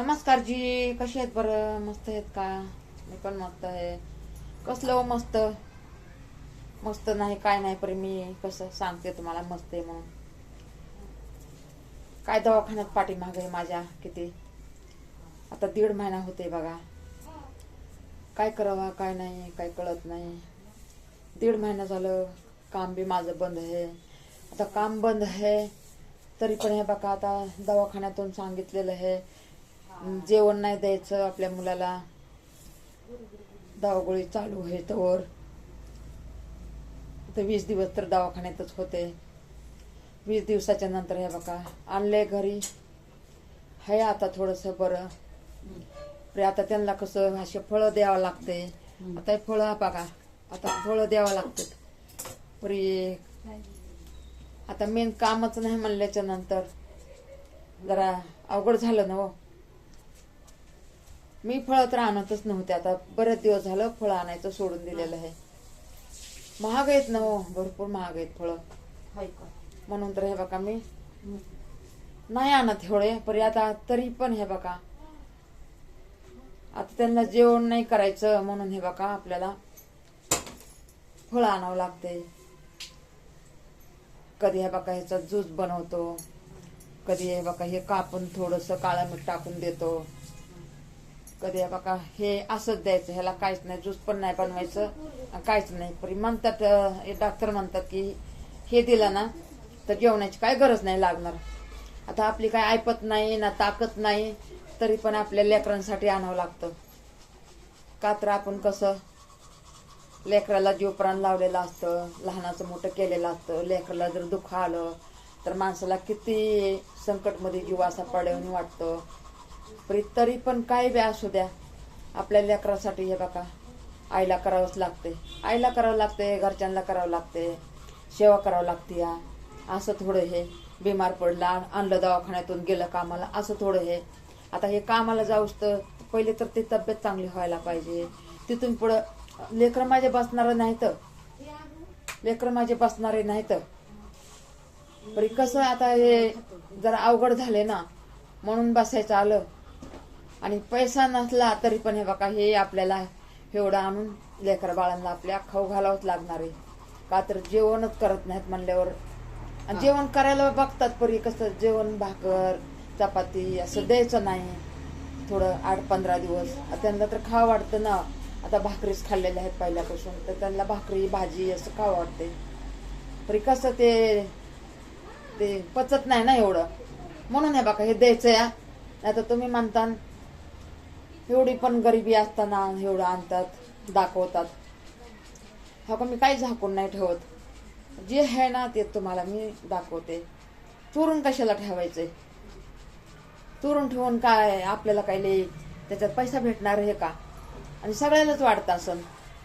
नमस्कार जी, कशी आहेत? बरं मस्त आहेत का? मी पण मस्त आहे. कसलं हो मस्त? मस्त नाही काय नाही, पण मी कसं सांगते तुम्हाला मस्त आहे म्हणून. काय दवाखान्यात पाठीमागे आहे माझ्या किती, आता 1.5 महिना होते बघा. काय करावा काय नाही काय कळत नाही. 1.5 महिना झालं. काम बी माझं बंद आहे. आता काम बंद आहे तरी पण हे बघा, आता दवाखान्यातून सांगितलेलं आहे जेवण नाही द्यायचं आपल्या मुलाला, दवागोळी चालू आहे तर. आता 20 दिवस तर दवाखान्यातच होते. 20 दिवसाच्या नंतर हे बघा आणले घरी. आहे आता थोडस बरं. आता त्यांना कसं असे फळं द्यावं लागते. आता फळं बघा, आता फळं द्यावं लागतात. परी आता मेन कामच नाही म्हणल्याच्या नंतर जरा अवघड झालं ना हो. मी फळं तर आणतच नव्हते. आता बरेच दिवस झालं फळं आणायचं सोडून दिलेलं आहे. महाग आहेत ना हो, भरपूर महाग आहेत फळं. म्हणून तर हे बघा मी नाही आणत एवढे. पण आता तरी पण हे बघा, आता त्यांना जेवण नाही करायचं म्हणून हे बघा आपल्याला फळं आणावं लागते. कधी हे बघा ह्याचा ज्यूस बनवतो, कधी हे बघा हे कापून थोडंसं काळं मीठ टाकून देतो, कधी हे बघा हे असंच द्यायचं, ह्याला काहीच नाही, ज्यूस पण नाही बनवायचं काहीच नाही. पण म्हणतात डॉक्टर म्हणतात की हे दिलं ना तर जेवणाची काय गरज नाही लागणार. आता आपली काय ऐपत नाही ना ताकद नाही, तरी पण आपल्या लेकरांसाठी आणावं लागतं. का तर आपण कसं लेकराला जीव प्राण लावलेलं असतं, लहानाचं मोठं केलेलं असतं. लेकराला जर दुःख आलं तर माणसाला किती संकटमध्ये जीव असा पडवून वाटतं. तरी पण काय बी असू द्या, आपल्या लेकरासाठी हे बघा आईला करावंच लागते. आईला करावं लागते, घरच्यांना करावं लागते, सेवा करावं लागते. असं थोडं हे बिमार पडला आणलं दवाखान्यातून गेलं कामाला, असं थोडं हे. आता हे कामाला जाऊच तर पहिले तर ती तब्येत चांगली व्हायला पाहिजे. तिथून पुढं लेकरं माझे बसणारे नाहीत, लेकरं माझे बसणारे नाहीत. पण कसं आता हे जरा अवघड झाले ना म्हणून बसायचं आलं. आणि पैसा नसला तरी पण हे बघा हे आपल्याला एवढं आणून लेकर बाळांना आपल्या खाऊ घालावंच लागणार आहे. का तर जेवणच करत नाहीत म्हणल्यावर. जेवण करायला बघतात परी कसं जेवण भाकर चपाती असं द्यायचं नाही. थोडं 8-15 दिवस त्यांना तर खावं वाटतं ना. आता भाकरीच खाल्लेल्या आहेत पहिल्यापासून, तर त्यांना भाकरी भाजी असं खावं वाटते. तरी कसं ते पचत नाही ना एवढं, म्हणून हे बघा हे द्यायचं या. नाही तर तुम्ही म्हणता एवढी पण गरिबी असताना एवढं आणतात दाखवतात. हा का मी काही झाकून नाही ठेवत. जे आहे ना ते तुम्हाला मी दाखवते. चोरून कशाला ठेवायचंय? चोरून ठेवून काय आपल्याला काय लई त्याच्यात पैसा भेटणार आहे का? आणि सगळ्यालाच वाटतं असं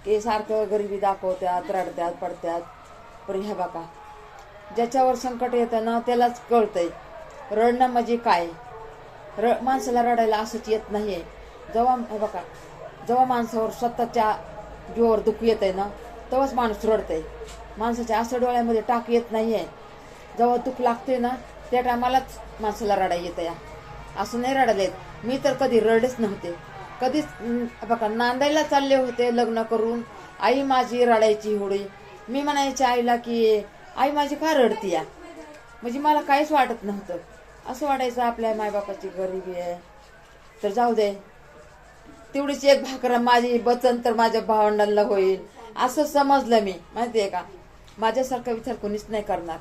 की सारखं गरिबी दाखवत्यात, रडत्यात पडत्यात. पण हे बघा ज्याच्यावर संकट येतं ना त्यालाच कळतंय रडणं म्हणजे काय. माणसाला रडायला असंच येत नाहीये. जेव्हा माणसावर स्वतःच्या जीवावर दुःख येत आहे ना तेव्हाच माणूस रडतंय. माणसाच्या असं डोळ्यामध्ये टाक येत नाहीये. जेव्हा दुःख लागते ना त्या टायमालाच माणसाला रडायला येतं या. असं नाही रडायला येत. मी तर कधी रडलेच नव्हते. कधीच बघा नांदायला चालले होते लग्न करून, आई माझी रडायची एवढी. मी म्हणायचे आईला की आई माझी का रडती या, म्हणजे मला काहीच वाटत नव्हतं. असं वाटायचं आपल्या मायबापाची गरिबी आहे तर जाऊ दे, तेवढीच एक भाकर माझी बचन तर माझ्या भावंडांना होईल असं समजलं मी. माहितीये का, माझ्यासारखा विचार कुणीच नाही करणार,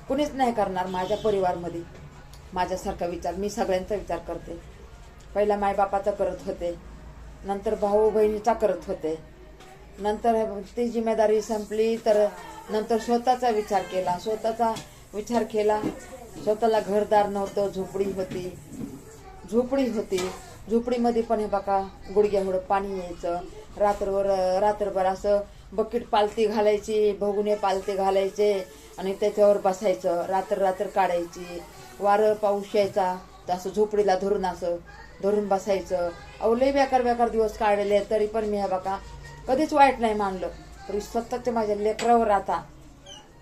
कुणीच नाही करणार माझ्या परिवारमध्ये माझ्यासारखा विचार. मी सगळ्यांचा विचार करते. पहिला मायबापाचा करत होते, नंतर भाऊ बहिणीचा करत होते, नंतर ती जिम्मेदारी संपली तर नंतर स्वतःचा विचार केला. स्वतःला घरदार नव्हतं, झोपडी होती. झोपडीमध्ये पण हे बघा गुडघ्या एवढं पाणी यायचं. रात्रभर असं बकेट पालती घालायची, भगुने पालते घालायचे आणि त्याच्यावर बसायचं. रात्र काढायची. वारं पाऊस यायचा तर असं झोपडीला धरून बसायचं. लय बेकार दिवस काढलेले. तरी पण मी हे बघा कधीच वाईट नाही मानलं. तरी स्वतःच्या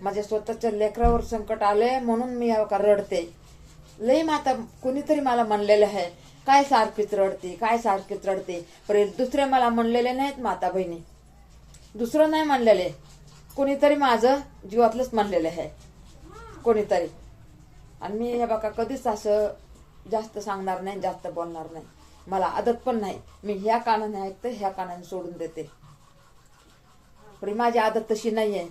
माझ्या स्वतःच्या लेकरावर संकट आलंय म्हणून मी हे बघा रडते. लय माता कोणीतरी मला म्हणलेलं आहे काय सारखीच रडते, काय सारखीच रडते. पण दुसरे मला म्हणलेले नाहीत माता बहिणी, दुसरं नाही म्हणलेले, कोणीतरी माझं जीवातलंच म्हणलेलं आहे कोणीतरी. आणि मी हे बघा कधीच असं जास्त सांगणार नाही, जास्त बोलणार नाही. मला आदत पण नाही. मी ह्या कानाने ऐकते, ह्या कानाने सोडून देते. पण माझी आदत तशी नाहीये.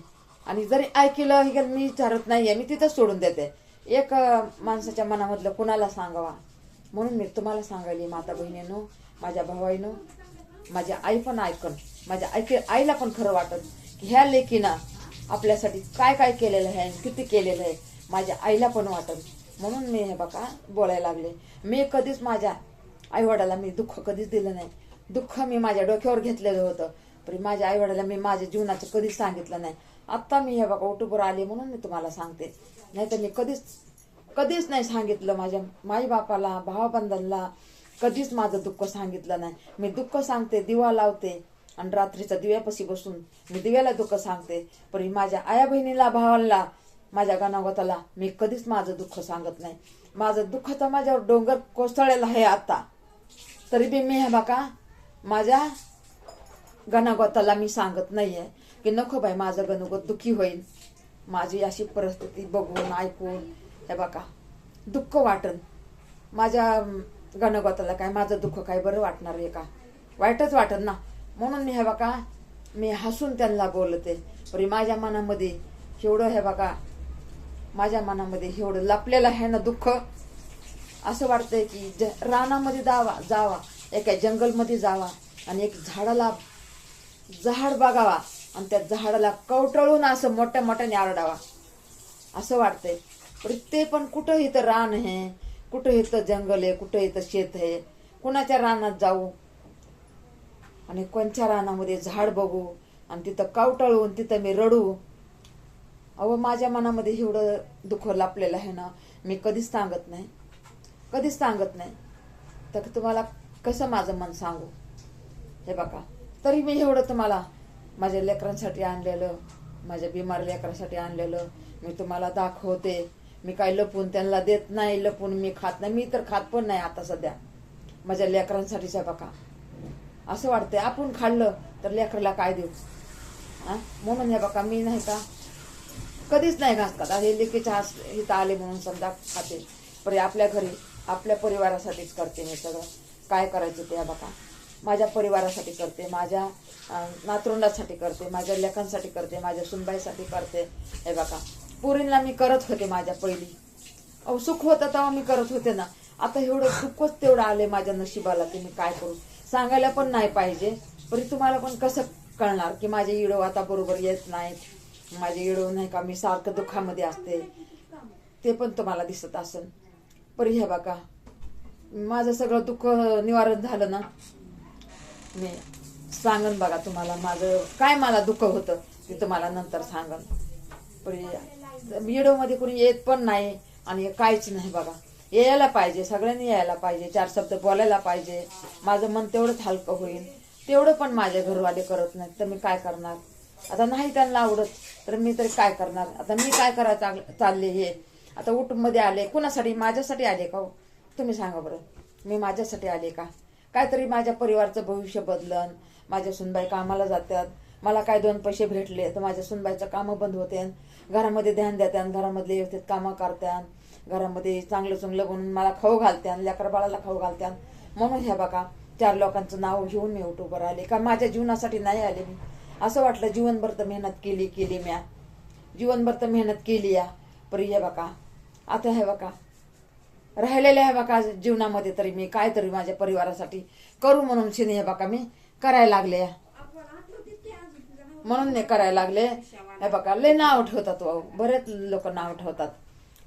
आणि जरी ऐकलं हे मी विचारत नाहीये, मी तिथंच सोडून देते. एक माणसाच्या मनामधलं कुणाला सांगावा म्हणून मी तुम्हाला सांगायली माता बहिणीनो, माझ्या भावाईनो. माझी आई पण ऐकन, माझ्या आईला पण खरं वाटत की ह्या लेकीनं आपल्यासाठी काय काय केलेलं आहे, किती केलेलं आहे, माझ्या आईला पण वाटत. म्हणून मी हे बघा बोलायला लागले. मी कधीच माझ्या आईवडिला मी दुःख कधीच दिलं नाही. दुःख मी माझ्या डोक्यावर घेतलेलं होतं, पण माझ्या आईवडिला मी माझ्या जीवनाचं कधीच सांगितलं नाही. आत्ता मी हे बघा युट्यूबवर आले म्हणून मी तुम्हाला सांगते, नाही तर मी कधीच नाही सांगितलं. माझ्या माई बापाला, भावाबंधांना कधीच माझं दुःख सांगितलं नाही. मी दुःख सांगते, दिवा लावते आणि रात्रीच्या दिव्यापाशी बसून मी दिव्याला दुःख सांगते. पण माझ्या आया बहिणीला, भावाला, माझ्या गणागोताला मी कधीच माझं दुःख सांगत नाही. माझं दुःख तर माझ्यावर डोंगर कोसळलेला आहे आता, तरी बी मी हे बघा माझ्या गणागोताला मी सांगत नाहीये की नको बाई माझं गणगोत दुःखी होईल. माझी अशी परिस्थिती बघून ऐकून हे बघा दुःख वाटन. माझ्या गणगोताला काय माझं दुःख काय बरं वाटणार आहे का? वाईटच वाटन ना. म्हणून मी हे बघा मी हसून त्यांना बोलते. पण माझ्या मनामध्ये एवढं हे बघा, माझ्या मनामध्ये एवढं लपलेलं आहे ना दुःख. असं वाटतंय की रानामध्ये जावा, एका जंगलमध्ये जावा आणि एक झाड बघावा आणि त्या झाडाला कवटळून असं मोठ्या मोठ्याने आरडावा, असं वाटतंय. पण ते पण कुठं इथं रान आहे, कुठं इथं जंगल आहे, कुठं इथं शेत आहे. कुणाच्या रानात जाऊ आणि कोणत्या रानामध्ये झाड बघू आणि तिथं कवटळून तिथं मी रडू. अहो माझ्या मनामध्ये एवढं दुःख लपलेलं आहे ना, मी कधीच सांगत नाही. तर तुम्हाला कसं माझं मन सांगू हे बघा. तरी मी एवढं तुम्हाला माझ्या लेकरांसाठी आणलेलं, माझ्या बिमार लेकरांसाठी आणलेलं मी तुम्हाला दाखवते. मी काही लपून त्यांना देत नाही, लपून मी खात नाही. मी तर खात पण नाही आता सध्या माझ्या लेकरांसाठीच आहे बघा. असं वाटतंय आपण खाल्लं तर लेकराला काय देऊ. म्हणून हे बघा मी नाही का कधीच नाही घास खात. हे लेकीच्या इथं आले म्हणून समजा खाते. पण आपल्या घरी आपल्या परिवारासाठीच करते मी सगळं. काय करायचं ते बघा माझ्या परिवारासाठी करते, माझ्या नातरुंडासाठी करते, माझ्या लेकांसाठी करते, माझ्या सुनबाईसाठी करते. हे बघा पुरीला मी करत होते माझ्या पहिली. अहो सुख होतं तेव्हा मी करत होते ना. आता एवढं दुःखच तेवढं आले माझ्या नशिबाला की मी काय करू. सांगायला पण नाही पाहिजे, पण तुम्हाला पण कसं कळणार की माझे इडो आता बरोबर येत नाहीत. माझे इडो नाही का मी सारखं दुःखामध्ये असते, ते पण तुम्हाला दिसत असेल. पण हे बघा माझं सगळं दुःख निवारण झालं ना, मी सांगन बघा तुम्हाला माझं काय मला दुःख होतं ते तुम्हाला नंतर सांगन. पण व्हिडिओ मध्ये कोणी येत पण नाही आणि काहीच नाही बघा. यायला पाहिजे, सगळ्यांनी यायला पाहिजे, 4 शब्द बोलायला पाहिजे. माझं मन तेवढंच हलकं होईल. तेवढं पण माझे घरवाले करत नाहीत तर मी काय करणार. आता नाही त्यांना आवडत तर मी तरी काय करणार. आता मी काय करायचं चालले हे. आता मध्ये आले कुणासाठी, माझ्यासाठी आले का हो? तुम्ही सांगा बरं. मी माझ्यासाठी आले का? काहीतरी माझ्या परिवाराचं भविष्य बदलन. माझ्या सुनबाई कामाला जातात, मला काय 2 पैसे भेटले तर माझ्या सुनबाईचं कामं बंद होते, घरामध्ये ध्यान देत्यान, घरामधले व्यवस्थित कामं करत्यान, घरामध्ये चांगलं चुंगलं बनवून मला खाऊ घालत्यान, लेकरा बाळाला खाऊ घालत्यान. म्हणून ह्या बघा 4 लोकांचं नाव घेऊन मी युट्यूबवर आले का. माझ्या जीवनासाठी नाही आले मी. असं वाटलं जीवनभर तर मेहनत केली म्या, जीवनभर तर मेहनत केली या. पण हे बघा आता हे बघा राहिलेल्या हे बघा जीवनामध्ये तरी मी काहीतरी माझ्या परिवारासाठी करू म्हणून शिने हे बघा मी करायला लागले. म्हणून मी करायला लागले. हे बघा लय नाव ठेवतात, बरेच लोक नाव ठेवतात.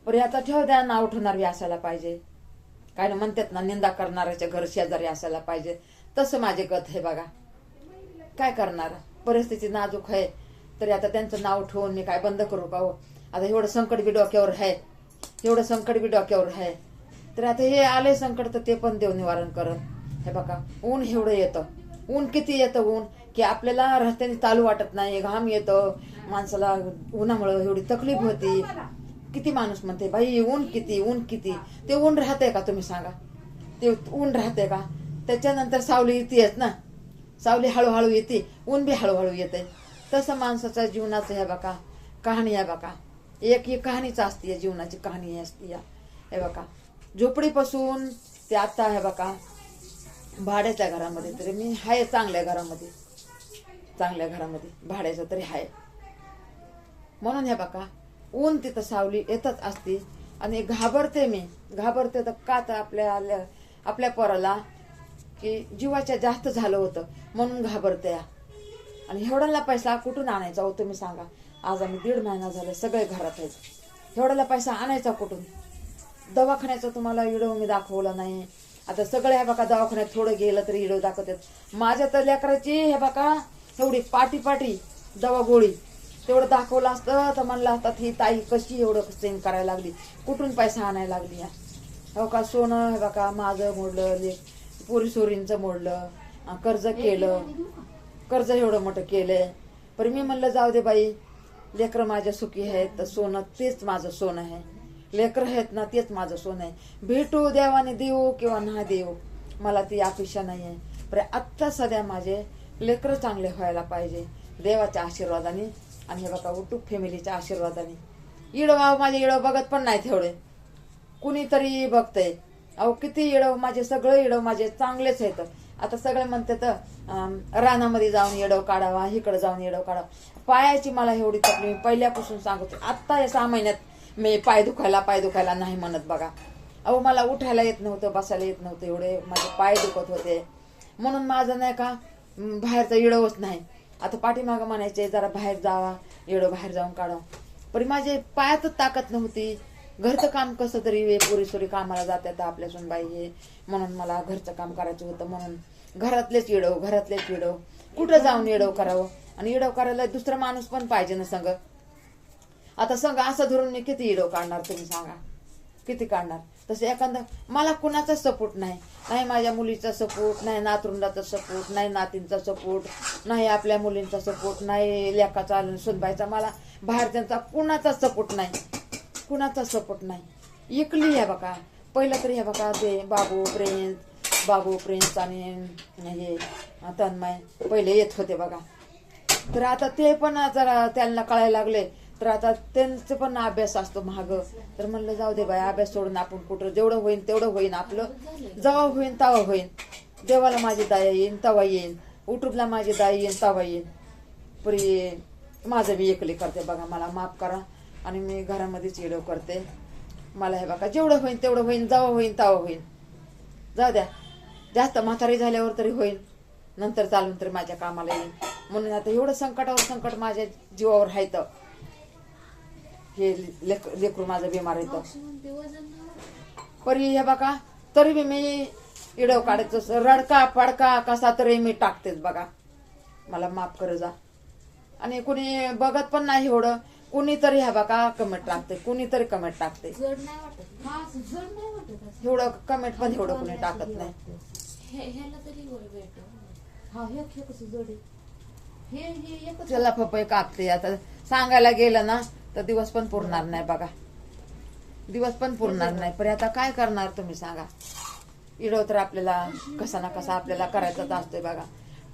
पण आता ठेव द्या, नाव ठेवणारी असायला पाहिजे. काय ना म्हणतात ना, निंदा करणाऱ्याच्या घर शेजारी असायला पाहिजे. तसं माझे गत हे बघा. काय करणार, परिस्थिती नाजूक आहे तरी आता त्यांचं नाव ठेवून मी काय बंद करू का हो. आता एवढं संकट बी डोक्यावर आहे, तर आता हे आले संकट तर ते पण देव निवारण करत. हे बघा ऊन एवढं येतं, ऊन किती येतं ऊन की आपल्याला रस्त्याने चालू वाटत नाही. घाम येतं माणसाला, उन्हामुळे एवढी तकलीफ होती. किती माणूस म्हणते बाई ऊन किती. ते ऊन राहतंय का तुम्ही सांगा. ते ऊन राहते का, त्याच्यानंतर सावली येतेच ना, सावली हळूहळू येते, ऊन बी हळूहळू येते. तसं माणसाच्या जीवनाचं हे बघा कहाणी आहे बघा, एक ही कहाणीच असते या जीवनाची, कहाणी असते या. हे बघा झोपडीपासून ते आता हे बघा भाड्याच्या घरामध्ये, तरी मी आहे चांगल्या घरामध्ये, चांगल्या घरामध्ये भाड्याचं तरी आहे. म्हणून हे बघा ऊन तिथं सावली येतच असते. आणि घाबरते, मी घाबरते तर का, तर आपल्या पोराला की जीवाच्या जास्त झालं होतं म्हणून घाबरते. आणि एवढ्याला पैसा कुठून आणायचा हो तुम्ही सांगा. आज आम्ही 1.5 महिना झाले सगळे घरात आहेत, एवढ्याला पैसा आणायचा कुठून. दवाखान्याचं तुम्हाला व्हिडिओ मी दाखवला नाही. आता सगळे हे बघा दवाखान्यात थोडं गेलं तरी व्हिडिओ दाखवतात. माझ्या तर लेकराची हे बघा एवढी पाटी दवा गोळी तेवढं दाखवलं असतं तर म्हणलं असतात ही ताई कशी एवढं सेन करायला लागली, कुठून पैसा आणायला लागली. हो का सोनं हे बघा माझं मोडलं, पोरी सोरींचं मोडलं, कर्ज केलं, कर्ज एवढं मोठं केलंय. पण मी म्हणलं जाऊ दे बाई, लेकरं माझ्या सुखी आहेत तर सोनं तेच माझं सोनं आहे, लेकरं आहेत ना तेच माझं सोनं आहे. भेटू देवाने देऊ किंवा ना देऊ मला ती अपेक्षा नाही आहे. पण आत्ता सध्या माझे लेकरं चांगले व्हायला पाहिजे देवाच्या आशीर्वादाने आणि हे बघा युट्यूब फॅमिलीच्या आशीर्वादाने. इडो माझे इडो बघत पण नाही तेवढे, कुणीतरी बघतंय. अहो किती इडो माझे, सगळे इडो माझे चांगलेच आहेत. आता सगळे म्हणतात रानामध्ये जाऊन येडव काढावा, इकडे जाऊन येडव काढावा. पायाची मला एवढी तकलीफ पहिल्यापासून सांगते. आत्ता या 6 महिन्यात मी पाय दुखायला नाही म्हणत बघा. अहो मला उठायला येत नव्हतं, बसायला येत नव्हतं, एवढे माझे पाय दुखत होते. म्हणून माझं नाही का बाहेरचा येडवच नाही. आता पाठीमागं म्हणायचे जरा बाहेर जावा, येडो बाहेर जाऊन काढा. पण माझे पायातच ताकद नव्हती. घरचं काम कसं तरी पुरीसोरी कामाला जातात आपल्या सुनबाई हे, म्हणून मला घरचं काम करायचं होतं. म्हणून घरातलेच येडव कुठं जाऊन येडव करावं. आणि येडव करायला दुसरा माणूस पण पाहिजे ना संग. आता संग असं धरून मी किती येडव काढणार तुम्ही सांगा, किती काढणार. तसं एखादं मला कुणाचा सपोर्ट नाही, नाही माझ्या मुलीचा सपोर्ट, नाही नातरुंडाचा सपोर्ट, नाही नातींचा सपोर्ट, नाही आपल्या मुलींचा सपोर्ट, नाही लेकाचा सुनबाईचा, मला बाहेरच्यांचा कुणाचा सपोर्ट नाही, कुणाचा सपोर्ट नाही. एकली आहे बघा. पहिलं तरी हे बघा ते बाबू प्रिन्स आणि हे तन्मय पहिले येत होते बघा. तर आता ते पण जरा त्यांना कळायला लागले, तर आता त्यांचं पण अभ्यास असतो महाग. तर म्हणलं जाऊ दे बाई, अभ्यास सोडून आपण कुठं जेवढं होईन तेवढं होईन, आपलं जेव्हा होईन तेव्हा होईन. देवाला माझी दया येईन तेव्हा येईन, युट्यूबला माझी दया येईन तेव्हा येईन. परी माझं मी एकली करते बघा, मला माफ करा. आणि मी घरामध्येच येडव करते. मला हे बघा जेवढं होईन तेवढं होईन, जेव्हा होईन तेव्हा होईन. जाऊ द्या, जास्त म्हातारी झाल्यावर तरी होईल, नंतर चालून तरी माझ्या कामाला येईल. म्हणून आता एवढं संकटावर संकट माझ्या जीवावर आहे. हे लेकरू माझं बिमार येतं परी हे बघा, तरी बी मी इडव काढायचं, रडका पडका कसा तरी मी टाकतेच बघा. मला माफ कर जा. आणि कुणी बघत पण नाही एवढं, कुणीतरी ह्या बघा कमेंट टाकते, कुणीतरी कमेंट टाकते. एवढं कमेंट पण एवढं कुणी टाकत नाही. त्याला पपई कापते. आता सांगायला गेलं ना तर दिवस पण पुरणार नाही बघा, दिवस पण पुरणार नाही. पण आता काय करणार तुम्ही सांगा. इडव तर आपल्याला कसा ना कसा आपल्याला करायचाच असतोय बघा.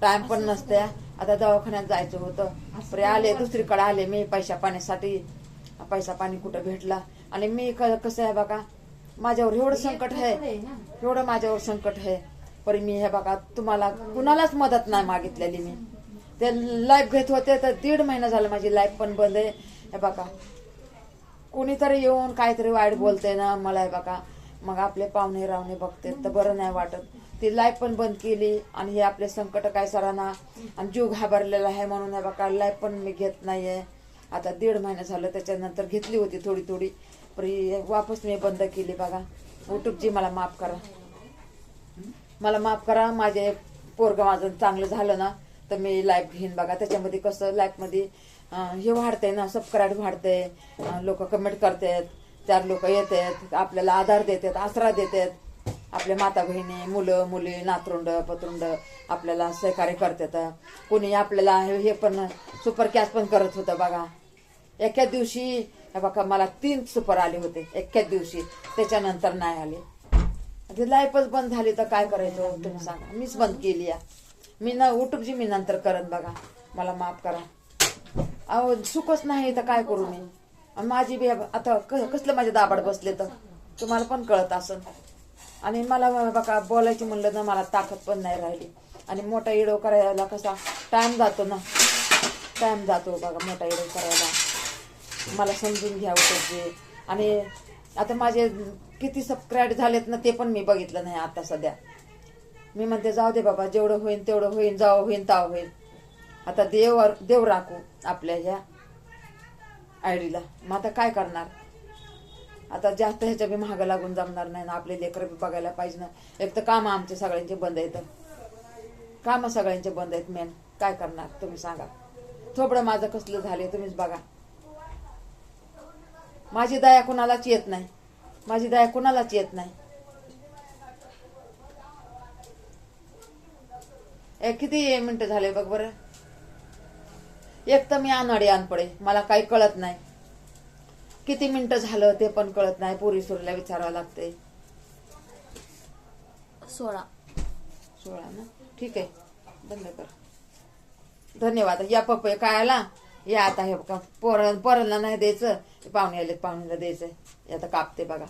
टाइम पण नसते. आता दवाखान्यात जायचं होतं, परे आले दुसरीकडे आले मी पैसा पाण्यासाठी. पैसा पाणी कुठं भेटला. आणि मी कसं आहे बघा, माझ्यावर एवढं संकट आहे, एवढं माझ्यावर संकट आहे. पण मी हे बघा तुम्हाला कुणालाच मदत नाही मागितलेली. मी ते लाईफ घेत होते तर 1.5 महिना झाला माझी लाईफ पण बंद आहे. हे बघा कुणीतरी येऊन काहीतरी वाईट बोलते ना मला, हे बघा मग आपले पाहुणे रावणे बघते तर बरं नाही वाटत. ती लाईफ पण बंद केली. आणि हे आपले संकट काय सरांना, आणि जीव घाबरलेला आहे म्हणून हे बघा लाईफ पण मी घेत नाहीये. आता 1.5 महिना झालं, त्याच्यानंतर घेतली होती थोडी पण वापस मी बंद केली बघा. युट्यूबची मला माफ करा, मला माफ करा. माझे पोरगं माझं चांगलं झालं ना तर मी लाईफ घेईन बघा. त्याच्यामध्ये कसं लाईफ मध्ये हे वाढतंय ना, सबस्क्राईब वाढतंय, लोक कमेंट करतात, 4 लोक येतात, आपल्याला आधार देतात, आसरा देतात. आपल्या माता बहिणी, मुलं मुली, नातरुंड पतरुंड आपल्याला सहकार्य करतात. कोणी आपल्याला हे पण सुपर कॅश पण करत होतं बघा. एका दिवशी बघा मला 3 सुपर आले होते एकाच दिवशी, त्याच्यानंतर नाही आले. ते लाईफच बंद झाली तर काय करायचं तुम्ही सांगा. मीच बंद केली या. मी ना उठूची मी नंतर करत बघा. मला माफ करा. अहो सुखच नाही तर काय करू मी. आणि माझी बी आता कसलं माझे दाबाड बसले तर तुम्हाला पण कळत असन. आणि मला बघा बोलायची म्हणलं ना मला ताकद पण नाही राहिली. आणि मोठा इडो करायला कसा टाइम जातो ना. टाइम जातो बघा मोठा इडो करायला. मला समजून घ्यावं पाहिजे. आणि आता माझे किती सबस्क्राईब झालेत ना ते पण मी बघितलं नाही आता सध्या. मी म्हणते जाऊ दे बाबा जेवढं होईल तेवढं होईल. जावं होईल ताव होईल. आता देव राखू आपल्या ह्या आयडीला. मग आता काय करणार. आता जास्त ह्याच्या बी महाग लागून जमणार नाही ना. आपले लेकरं बी बघायला पाहिजे ना. एक तर काम आमचे सगळ्यांचे बंद आहेत. काम सगळ्यांचे बंद आहेत. मेन काय करणार तुम्ही सांगा. थोबडं माझं कसलं झाले तुम्हीच बघा. माझी दया कुणालाच येत नाही. माझी दया कुणालाच येत नाही. किती मिनिटं झाले बघ बरं. एक तर मी अनअडी अनपडे. मला काही कळत नाही. किती मिनिटं झालं ते पण कळत नाही. पोरी सोरीला विचारावं लागते. 16 ना. ठीक आहे बंद कर. धन्यवाद. या पप्पे काय आला या आता. हे बघा पोरांना नाही द्यायचं. पाहुणे आले पाहुण्याला द्यायचंय. आता कापते बघा.